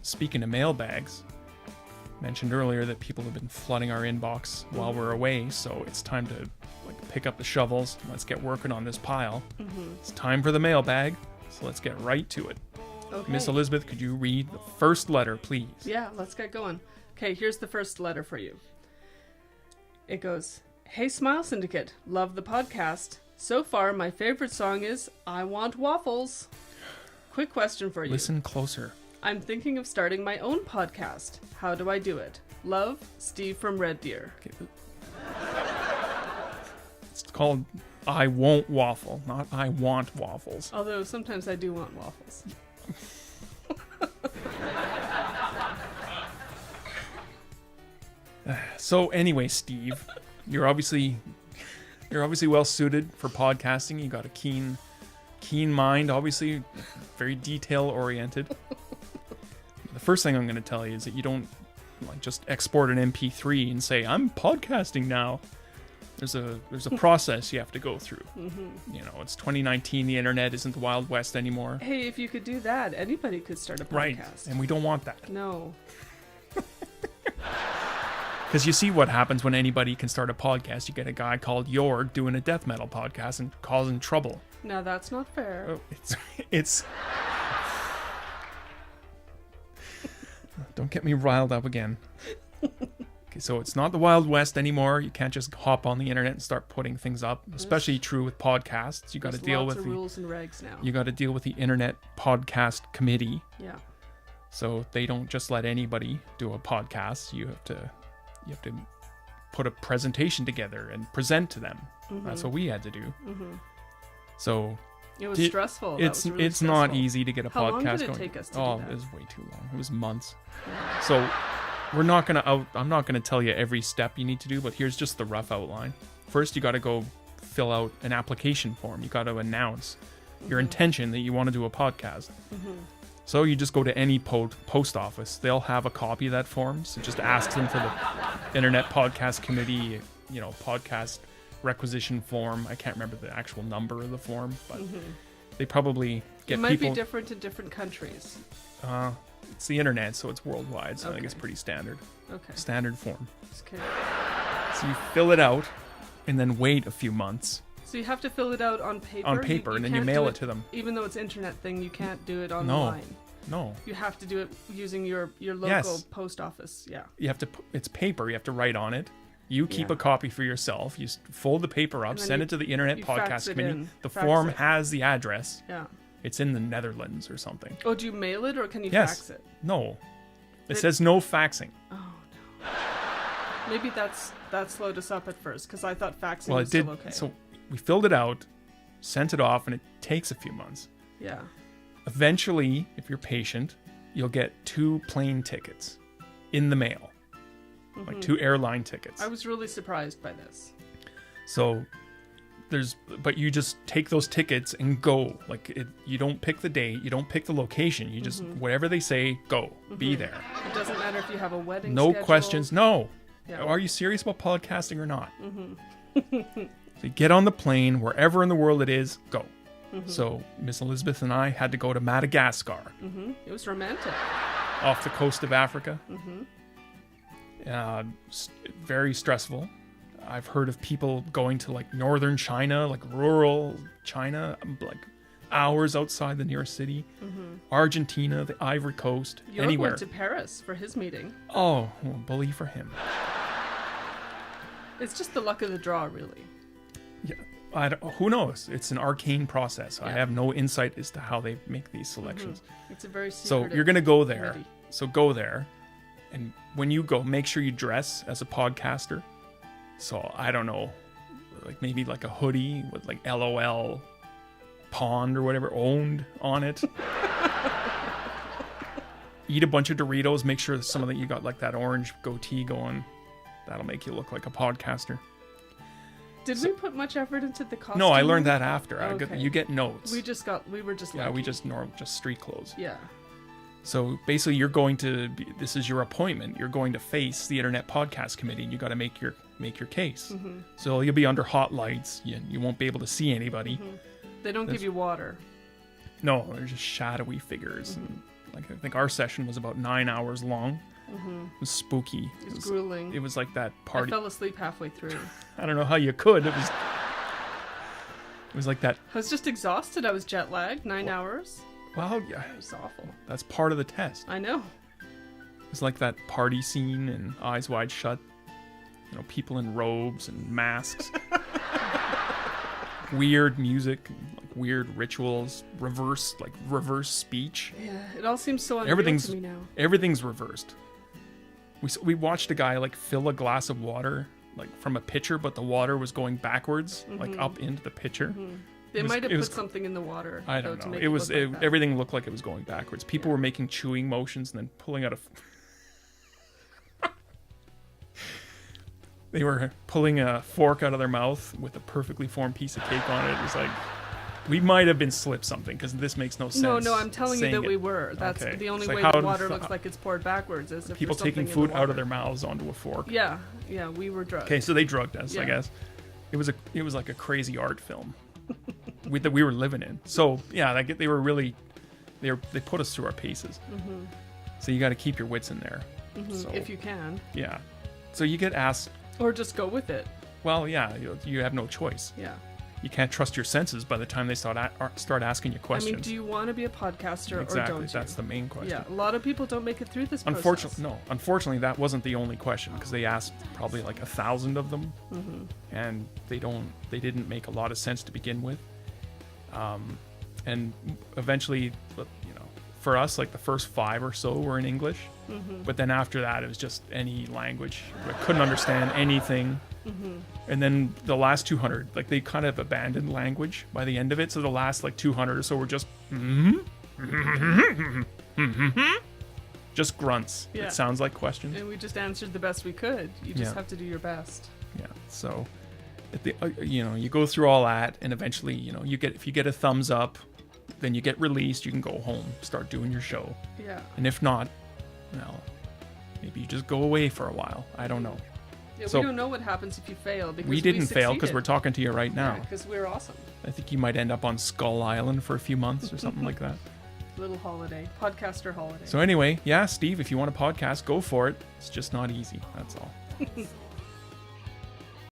speaking of mailbags, mentioned earlier that people have been flooding our inbox while we're away, so it's time to pick up the shovels. Let's get working on this pile. It's time for the mailbag, so let's get right to it. Okay. Miss Elizabeth, could you read the first letter, please? Yeah, let's get going. Okay, here's the first letter for you. It goes, "Hey Smile Syndicate, love the podcast. So far, my favorite song is I Want Waffles. Quick question for you. Listen closer. I'm thinking of starting my own podcast. How do I do it? Love, Steve from Red Deer." Okay. It's called I Won't Waffle, not I Want Waffles. Although sometimes I do want waffles. So anyway, Steve, you're obviously well suited for podcasting. You got a keen mind, obviously very detail oriented. The first thing I'm going to tell you is that you don't just export an MP3 and say I'm podcasting now. There's a process you have to go through. You know, it's 2019. The internet isn't the Wild West anymore. Hey, if you could do that, anybody could start a podcast. Right, and we don't want that. No. Because you see what happens when anybody can start a podcast. You get a guy called Jorg doing a death metal podcast and causing trouble. Now that's not fair. Oh, it's don't get me riled up again. Okay, so it's not the Wild West anymore. You can't just hop on the internet and start putting things up. Especially true with podcasts. You got to deal with the rules and regs now. You got to deal with the Internet Podcast Committee. Yeah. So they don't just let anybody do a podcast. You have to put a presentation together and present to them. That's what we had to do. So it was stressful. It's not easy to get a How podcast long did it going. take us to do that? It was way too long. It was months. Yeah. So I'm not gonna tell you every step you need to do, but here's just the rough outline. First, you got to go fill out an application form. You got to announce your intention that you want to do a podcast. So you just go to any post office. They'll have a copy of that form. So just ask them for the Internet Podcast Committee, podcast requisition form. I can't remember the actual number of the form, but they probably get people. It might be different in different countries. It's the internet, so it's worldwide. So I think it's pretty standard. Okay. Standard form. Okay. So you fill it out, and then wait a few months. So you have to fill it out on paper? On paper, and then you mail it to them. Even though it's internet thing, you can't do it online. No. You have to do it using your local post office. Yeah. You have to. It's paper. You have to write on it. You keep a copy for yourself. You fold the paper up, send it to the Internet Podcast Committee. The form has the address. Yeah. It's in the Netherlands or something. Oh, do you mail it or can you fax it? No. It says no faxing. Oh no. Maybe that slowed us up at first because I thought faxing was still okay. So we filled it out, sent it off, and it takes a few months. Yeah. Eventually, if you're patient, you'll get 2 plane tickets in the mail. Like 2 airline tickets. I was really surprised by this. So but you just take those tickets and go. You don't pick the date, you don't pick the location. You just whatever they say, go. Be there. It doesn't matter if you have a wedding No schedule. questions. No. Yeah. Are you serious about podcasting or not? So you get on the plane wherever in the world it is, go. So Miss Elizabeth and I had to go to Madagascar. It was romantic. Off the coast of Africa. Very stressful. I've heard of people going to northern China, rural China, hours outside the nearest city. Argentina, the Ivory Coast, anywhere. Went to Paris for his meeting. Oh, well, bully for him. It's just the luck of the draw, really. Yeah, who knows? It's an arcane process. Yeah. I have no insight as to how they make these selections. It's a very So you're going to go there. Committee. So go there. And when you go, make sure you dress as a podcaster. So I don't know, maybe a hoodie with LOL pond or whatever owned on it. Eat a bunch of Doritos. Make sure some of you got that orange goatee going. That'll make you look like a podcaster. Did we put much effort into the costume? No, I learned that after. Okay. You get notes. We were just lucky. We just street clothes. Yeah. So basically, this is your appointment. You're going to face the Internet Podcast Committee, and you got to make your case. So you'll be under hot lights. You won't be able to see anybody. They don't give you water. No, they're just shadowy figures. And Like I think our session was about 9 hours long. It was spooky. It was grueling. It was like that I party. fell asleep halfway through. I don't know how you could. It was like that. I was just exhausted. I was jet lagged. 9 hours. Well, yeah, It was awful. that's part of the test. I know. It's like that party scene in Eyes Wide Shut. You know, people in robes and masks. Weird music, like weird rituals, reverse speech. Yeah, it all seems so unreal Everything's to me now. everything's reversed. We watched a guy like fill a glass of water like from a pitcher, but the water was going backwards, like up into the pitcher. They was- might have it put was- something in the water. I though, don't to know. make It was look like that. everything looked like it was going backwards. People were making chewing motions and then pulling out a. They were pulling a fork out of their mouth with a perfectly formed piece of cake on it. It was like we might have been slipped something because this makes no sense. No, I'm telling you saying that we it. were. That's Okay. the only It's like way how the did- water looks like it's poured backwards, as if People there's something taking in the food out of water. their mouths onto a fork. Yeah, we were drugged. Okay, so they drugged us, I Yeah. guess. It was like a crazy art film that we were living in. So yeah, they were really they put us through our paces. So you got to keep your wits in there. So, If you can, yeah, so you get asked. or just go with it. Well, yeah, you have no choice. Yeah. You can't trust your senses by the time they start asking you I questions. mean, do you want to be a podcaster or Exactly, don't you? that's the main question. Yeah, a lot of people don't make it through this process. Unfortunately, that wasn't the only question because they asked probably like 1,000 of them, and they didn't make a lot of sense to begin with. And eventually, for us, like the first 5 or so were in English, but then after that, it was just any language. I couldn't understand anything. And then the last 200, like they kind of abandoned language by the end of it. So the last like 200 or so were just just grunts. Yeah. It sounds like questions. And we just answered the best we could. You just Yeah. have to do your best. Yeah. So, you go through all that, and eventually, if you get a thumbs up, then you get released. You can go home, start doing your show. Yeah. And if not, well, maybe you just go away for a while. I don't know. Yeah, So- we don't know what happens if you fail because We didn't fail because succeeded. we're talking to you right now. Because we're awesome. I think you might end up on Skull Island for a few months or something like that. Little holiday, podcaster holiday. So anyway, yeah, Steve, if you want a podcast, go for it. It's just not easy. That's all.